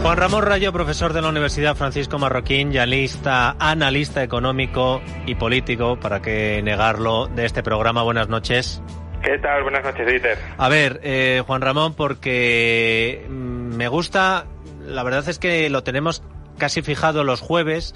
Juan Ramón Rayo, profesor de la Universidad Francisco Marroquín y analista económico y político, para qué negarlo, de este programa. Buenas noches. ¿Qué tal? Buenas noches, Dieter. A ver, Juan Ramón, porque me gusta, la verdad es que lo tenemos casi fijado los jueves,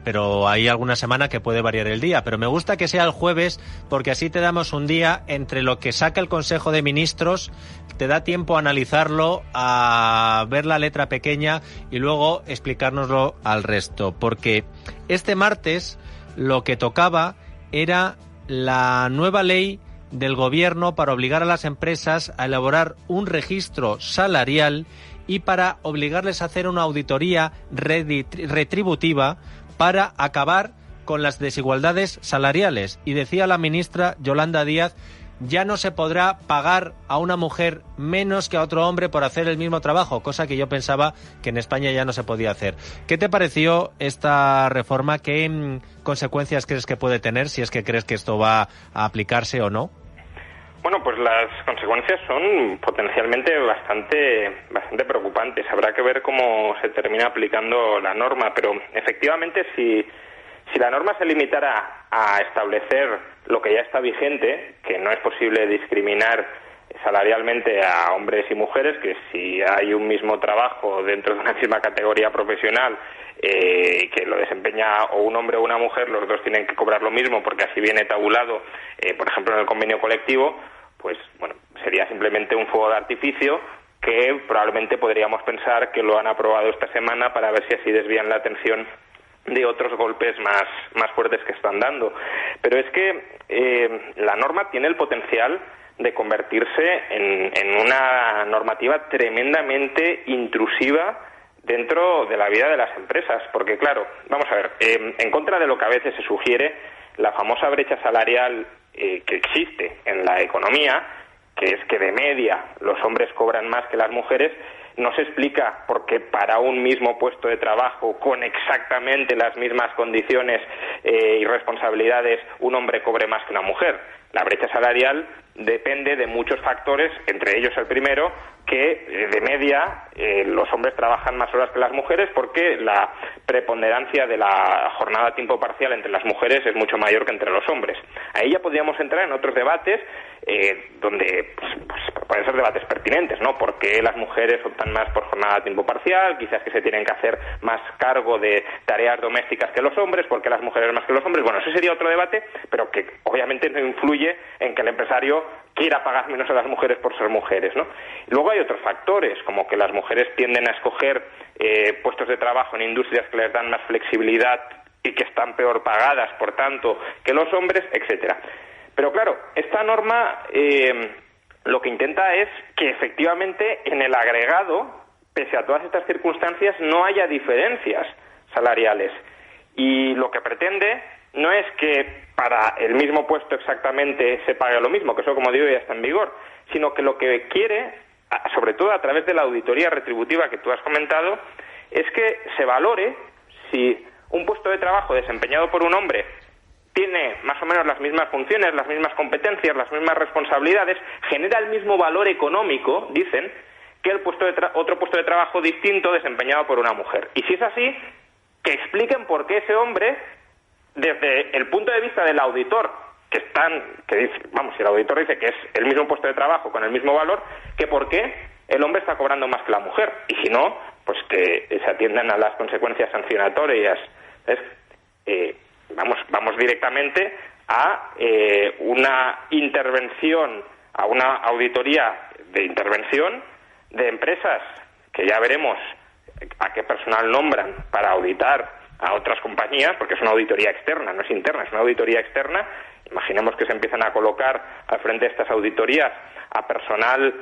pero hay alguna semana que puede variar el día, pero me gusta que sea el jueves porque así te damos un día entre lo que saca el Consejo de Ministros, te da tiempo a analizarlo, a ver la letra pequeña y luego explicárnoslo al resto, porque este martes lo que tocaba era la nueva ley del Gobierno para obligar a las empresas a elaborar un registro salarial y para obligarles a hacer una auditoría retributiva para acabar con las desigualdades salariales. Y decía la ministra Yolanda Díaz, ya no se podrá pagar a una mujer menos que a otro hombre por hacer el mismo trabajo, cosa que yo pensaba que en España ya no se podía hacer. ¿Qué te pareció esta reforma? ¿Qué consecuencias crees que puede tener, si es que crees que esto va a aplicarse o no? Bueno, pues las consecuencias son potencialmente bastante preocupantes. Habrá que ver cómo se termina aplicando la norma, pero efectivamente si la norma se limitara a establecer lo que ya está vigente, que no es posible discriminar salarialmente a hombres y mujeres, que si hay un mismo trabajo dentro de una misma categoría profesional que lo desempeña o un hombre o una mujer, los dos tienen que cobrar lo mismo porque así viene tabulado, por ejemplo en el convenio colectivo, pues bueno, sería simplemente un fuego de artificio que probablemente podríamos pensar que lo han aprobado esta semana para ver si así desvían la atención de otros golpes más fuertes que están dando. Pero es que la norma tiene el potencial de convertirse en una normativa tremendamente intrusiva dentro de la vida de las empresas, porque claro, vamos a ver, en contra de lo que a veces se sugiere, la famosa brecha salarial que existe en la economía, que es que de media los hombres cobran más que las mujeres, no se explica por qué para un mismo puesto de trabajo con exactamente las mismas condiciones y responsabilidades un hombre cobre más que una mujer. La brecha salarial depende de muchos factores, entre ellos el primero, que de media los hombres trabajan más horas que las mujeres porque la preponderancia de la jornada a tiempo parcial entre las mujeres es mucho mayor que entre los hombres. Ahí ya podríamos entrar en otros debates donde pues pueden ser debates pertinentes, ¿no? ¿Por qué las mujeres optan más por jornada a tiempo parcial? Quizás que se tienen que hacer más cargo de tareas domésticas que los hombres, ¿por qué las mujeres más que los hombres? Bueno, ese sería otro debate, pero que obviamente no influye en que el empresario quiera pagar menos a las mujeres por ser mujeres, ¿no? Y luego hay otros factores, como que las mujeres tienden a escoger puestos de trabajo en industrias que les dan más flexibilidad y que están peor pagadas, por tanto, que los hombres, etcétera. Pero claro, esta norma lo que intenta es que efectivamente en el agregado, pese a todas estas circunstancias, no haya diferencias salariales. Y lo que pretende no es que para el mismo puesto exactamente se pague lo mismo, que eso, como digo, ya está en vigor, sino que lo que quiere, sobre todo a través de la auditoría retributiva que tú has comentado, es que se valore si un puesto de trabajo desempeñado por un hombre tiene más o menos las mismas funciones, las mismas competencias, las mismas responsabilidades, genera el mismo valor económico, dicen, que el otro puesto de trabajo distinto desempeñado por una mujer. Y si es así, que expliquen por qué ese hombre, desde el punto de vista del auditor, si el auditor dice que es el mismo puesto de trabajo con el mismo valor, que por qué el hombre está cobrando más que la mujer. Y si no, pues que se atiendan a las consecuencias sancionatorias. Vamos directamente a una intervención, a una auditoría de intervención de empresas que ya veremos a qué personal nombran para auditar a otras compañías, porque es una auditoría externa, no es interna, es una auditoría externa. Imaginemos que se empiezan a colocar al frente de estas auditorías a personal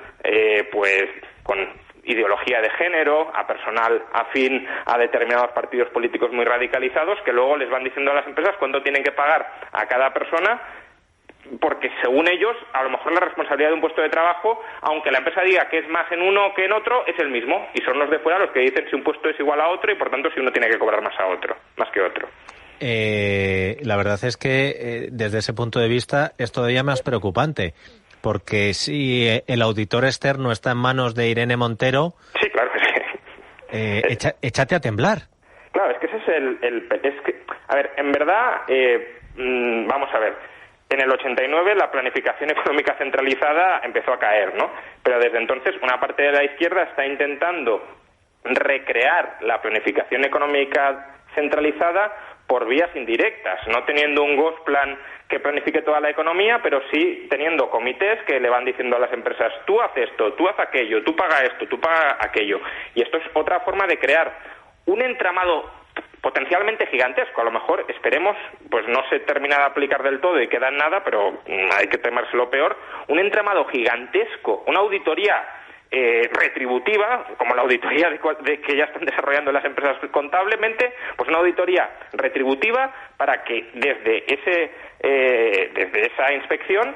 pues con ideología de género, a personal afín a determinados partidos políticos muy radicalizados, que luego les van diciendo a las empresas cuánto tienen que pagar a cada persona, porque según ellos, a lo mejor la responsabilidad de un puesto de trabajo, aunque la empresa diga que es más en uno que en otro, es el mismo, y son los de fuera los que dicen si un puesto es igual a otro y por tanto si uno tiene que cobrar más que otro. La verdad es que desde ese punto de vista es todavía más preocupante, porque si el auditor externo está en manos de Irene Montero, sí, claro que sí, échate a temblar. Claro, es que ese es a ver, en verdad, vamos a ver, en el 89 la planificación económica centralizada empezó a caer, ¿no? Pero desde entonces una parte de la izquierda está intentando recrear la planificación económica centralizada por vías indirectas, no teniendo un Gosplan que planifique toda la economía, pero sí teniendo comités que le van diciendo a las empresas: tú haz esto, tú haz aquello, tú paga esto, tú paga aquello. Y esto es otra forma de crear un entramado potencialmente gigantesco. A lo mejor, esperemos, pues no se termina de aplicar del todo y queda en nada, pero hay que temerse lo peor, un entramado gigantesco, una auditoría retributiva, como la auditoría de que ya están desarrollando las empresas contablemente, pues una auditoría retributiva para que desde esa inspección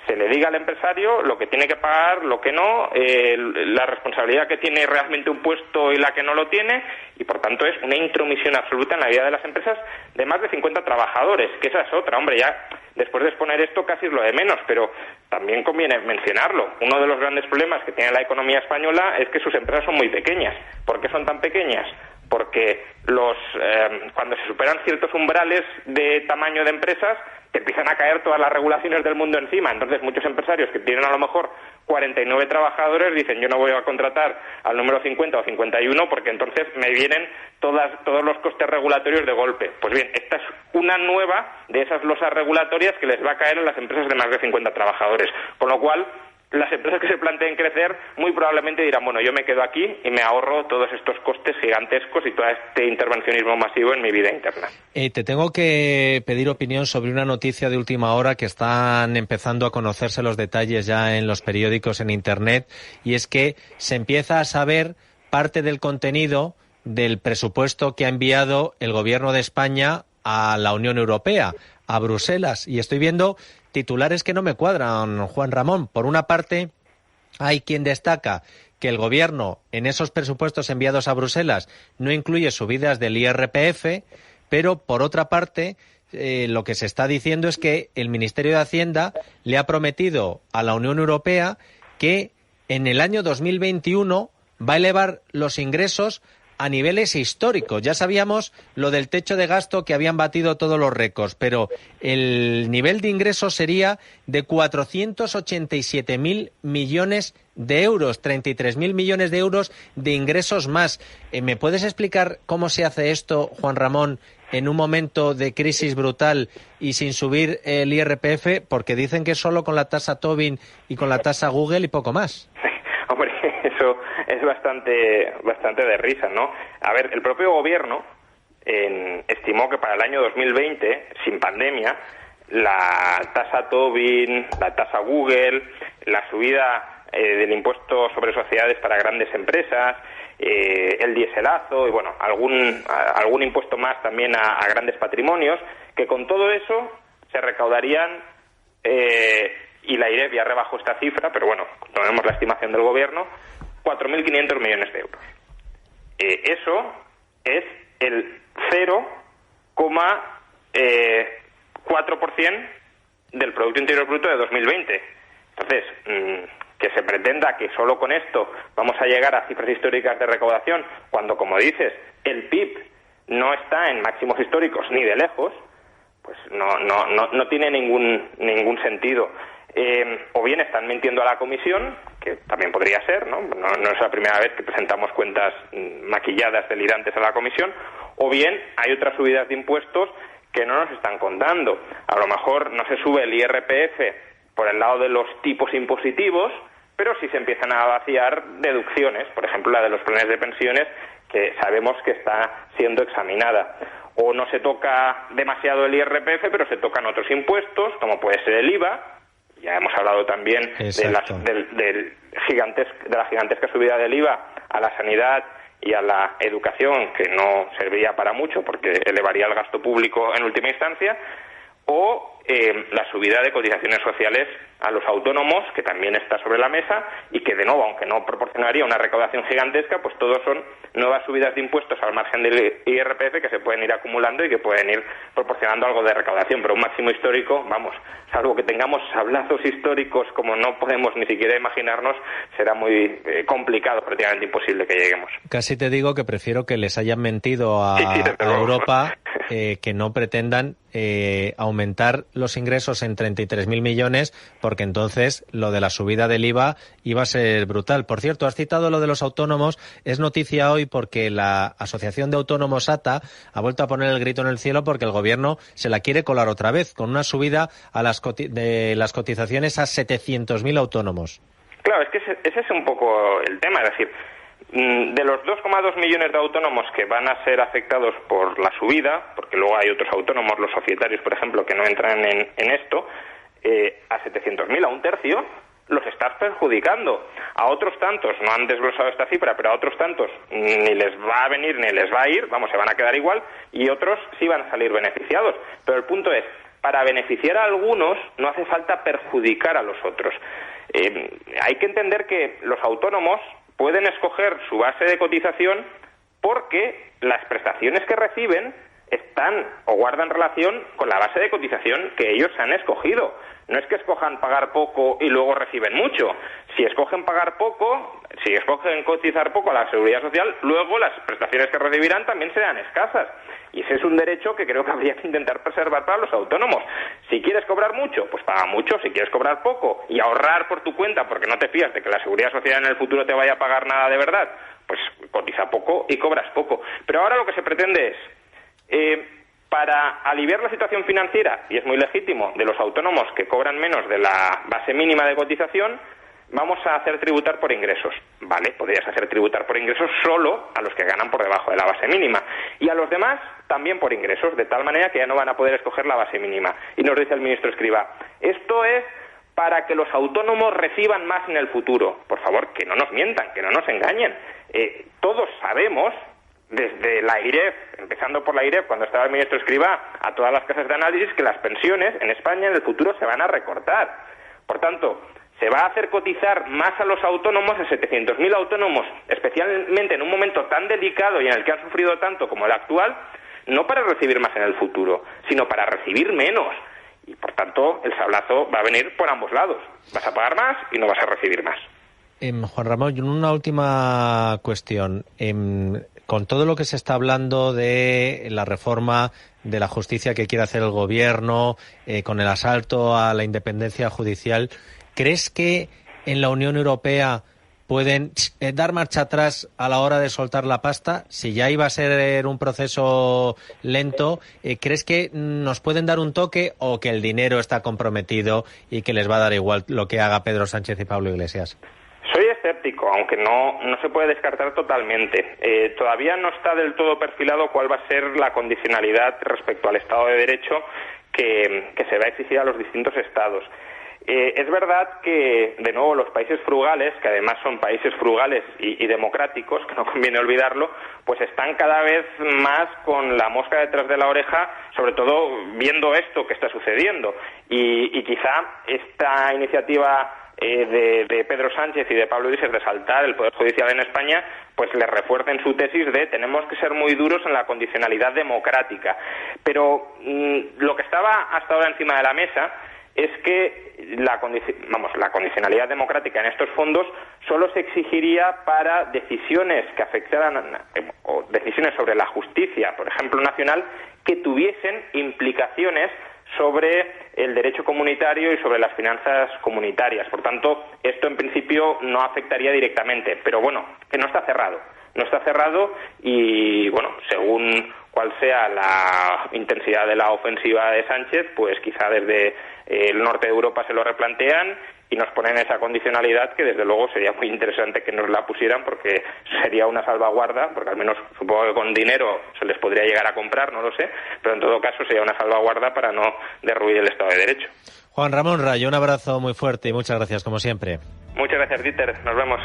se le diga al empresario lo que tiene que pagar, lo que no, la responsabilidad que tiene realmente un puesto y la que no lo tiene, y por tanto es una intromisión absoluta en la vida de las empresas de más de 50 trabajadores, que esa es otra. Hombre, ya después de exponer esto casi es lo de menos, pero también conviene mencionarlo. Uno de los grandes problemas que tiene la economía española es que sus empresas son muy pequeñas. ¿Por qué son tan pequeñas? Porque cuando se superan ciertos umbrales de tamaño de empresas, te empiezan a caer todas las regulaciones del mundo encima. Entonces muchos empresarios que tienen a lo mejor 49 trabajadores dicen: yo no voy a contratar al número 50 o 51 porque entonces me vienen todos los costes regulatorios de golpe. Pues bien, esta es una nueva de esas losas regulatorias que les va a caer en las empresas de más de 50 trabajadores. Con lo cual, las empresas que se planteen crecer muy probablemente dirán: bueno, yo me quedo aquí y me ahorro todos estos costes gigantescos y todo este intervencionismo masivo en mi vida interna. Te tengo que pedir opinión sobre una noticia de última hora que están empezando a conocerse los detalles ya en los periódicos, en Internet, y es que se empieza a saber parte del contenido del presupuesto que ha enviado el Gobierno de España a la Unión Europea, a Bruselas, y estoy viendo titulares que no me cuadran, Juan Ramón. Por una parte, hay quien destaca que el Gobierno en esos presupuestos enviados a Bruselas no incluye subidas del IRPF, pero por otra parte, lo que se está diciendo es que el Ministerio de Hacienda le ha prometido a la Unión Europea que en el año 2021 va a elevar los ingresos a niveles históricos. Ya sabíamos lo del techo de gasto, que habían batido todos los récords, pero el nivel de ingresos sería de 487.000 millones de euros, 33.000 millones de euros de ingresos más. ¿Me puedes explicar cómo se hace esto, Juan Ramón, en un momento de crisis brutal y sin subir el IRPF? Porque dicen que solo con la tasa Tobin y con la tasa Google y poco más. Hombre, eso es bastante de risa, ¿no? A ver, el propio gobierno estimó que para el año 2020, sin pandemia, la tasa Tobin, la tasa Google, la subida del impuesto sobre sociedades para grandes empresas, el dieselazo y, bueno, algún impuesto más también a grandes patrimonios, que con todo eso se recaudarían, y la IREF ya rebajó esta cifra, pero bueno, tomemos la estimación del gobierno, 4.500 millones de euros. Eso es el 0,4% del Producto Interior Bruto de 2020. Entonces, que se pretenda que solo con esto vamos a llegar a cifras históricas de recaudación, cuando, como dices, el PIB no está en máximos históricos ni de lejos, pues no tiene ningún sentido. O bien están mintiendo a la Comisión, que también podría ser, ¿no? No es la primera vez que presentamos cuentas maquilladas, delirantes a la Comisión, o bien hay otras subidas de impuestos que no nos están contando. A lo mejor no se sube el IRPF por el lado de los tipos impositivos, pero sí se empiezan a vaciar deducciones, por ejemplo la de los planes de pensiones, que sabemos que está siendo examinada. O no se toca demasiado el IRPF, pero se tocan otros impuestos, como puede ser el IVA. Ya hemos hablado también de la gigantesca subida del IVA a la sanidad y a la educación, que no serviría para mucho porque elevaría el gasto público en última instancia, o la subida de cotizaciones sociales a los autónomos, que también está sobre la mesa y que, de nuevo, aunque no proporcionaría una recaudación gigantesca, pues todos son nuevas subidas de impuestos al margen del IRPF que se pueden ir acumulando y que pueden ir proporcionando algo de recaudación. Pero un máximo histórico, vamos, salvo que tengamos sablazos históricos como no podemos ni siquiera imaginarnos, será muy complicado, prácticamente imposible que lleguemos. Casi te digo que prefiero que les hayan mentido a Europa, que no pretendan aumentar los ingresos en 33.000 millones, porque entonces lo de la subida del IVA iba a ser brutal. Por cierto, has citado lo de los autónomos, es noticia hoy porque la Asociación de Autónomos ATA ha vuelto a poner el grito en el cielo porque el gobierno se la quiere colar otra vez, con una subida de las cotizaciones a 700.000 autónomos. Claro, es que ese es un poco el tema, es decir, de los 2,2 millones de autónomos que van a ser afectados por la subida, porque luego hay otros autónomos, los societarios, por ejemplo, que no entran en esto, a 700.000, a un tercio, los estás perjudicando. A otros tantos, no han desglosado esta cifra, pero a otros tantos ni les va a venir ni les va a ir, vamos, se van a quedar igual, y otros sí van a salir beneficiados. Pero el punto es, para beneficiar a algunos no hace falta perjudicar a los otros. Hay que entender que los autónomos pueden escoger su base de cotización porque las prestaciones que reciben están o guardan relación con la base de cotización que ellos han escogido. No es que escojan pagar poco y luego reciben mucho. Si escogen pagar poco, si escogen cotizar poco a la Seguridad Social, luego las prestaciones que recibirán también serán escasas. Y ese es un derecho que creo que habría que intentar preservar para los autónomos. Si quieres cobrar mucho, pues paga mucho. Si quieres cobrar poco y ahorrar por tu cuenta porque no te fías de que la Seguridad Social en el futuro te vaya a pagar nada de verdad, pues cotiza poco y cobras poco. Pero ahora lo que se pretende es, para aliviar la situación financiera, y es muy legítimo, de los autónomos que cobran menos de la base mínima de cotización, vamos a hacer tributar por ingresos. Vale, podrías hacer tributar por ingresos solo a los que ganan por debajo de la base mínima. Y a los demás también por ingresos, de tal manera que ya no van a poder escoger la base mínima. Y nos dice el ministro Escrivá, esto es para que los autónomos reciban más en el futuro. Por favor, que no nos mientan, que no nos engañen. Todos sabemos, desde la IREF, empezando por la IREF, cuando estaba el ministro Escrivá, a todas las casas de análisis, que las pensiones en España en el futuro se van a recortar. Por tanto, se va a hacer cotizar más a los autónomos, a 700.000 autónomos, especialmente en un momento tan delicado y en el que han sufrido tanto como el actual, no para recibir más en el futuro, sino para recibir menos. Y, por tanto, el sablazo va a venir por ambos lados. Vas a pagar más y no vas a recibir más. Juan Ramón, una última cuestión. Con todo lo que se está hablando de la reforma de la justicia que quiere hacer el gobierno, con el asalto a la independencia judicial, ¿crees que en la Unión Europea pueden dar marcha atrás a la hora de soltar la pasta? Si ya iba a ser un proceso lento, ¿crees que nos pueden dar un toque o que el dinero está comprometido y que les va a dar igual lo que haga Pedro Sánchez y Pablo Iglesias? Soy escéptico, aunque no se puede descartar totalmente. Todavía no está del todo perfilado cuál va a ser la condicionalidad respecto al Estado de Derecho que se va a exigir a los distintos Estados. Es verdad que, de nuevo, los países frugales, que además son países frugales y democráticos, que no conviene olvidarlo, pues están cada vez más con la mosca detrás de la oreja, sobre todo viendo esto que está sucediendo. Y quizá esta iniciativa de Pedro Sánchez y de Pablo Iglesias de saltar el Poder Judicial en España, pues le refuercen su tesis de tenemos que ser muy duros en la condicionalidad democrática. Pero lo que estaba hasta ahora encima de la mesa es que la condicionalidad democrática en estos fondos solo se exigiría para decisiones que afectaran o decisiones sobre la justicia, por ejemplo, nacional, que tuviesen implicaciones sobre el derecho comunitario y sobre las finanzas comunitarias. Por tanto, esto en principio no afectaría directamente, pero bueno, que no está cerrado. No está cerrado y, bueno, según cuál sea la intensidad de la ofensiva de Sánchez, pues quizá desde el norte de Europa se lo replantean y nos ponen esa condicionalidad que desde luego sería muy interesante que nos la pusieran porque sería una salvaguarda, porque al menos supongo que con dinero se les podría llegar a comprar, no lo sé, pero en todo caso sería una salvaguarda para no derruir el Estado de Derecho. Juan Ramón Rayo, un abrazo muy fuerte y muchas gracias como siempre. Muchas gracias, Dieter. Nos vemos.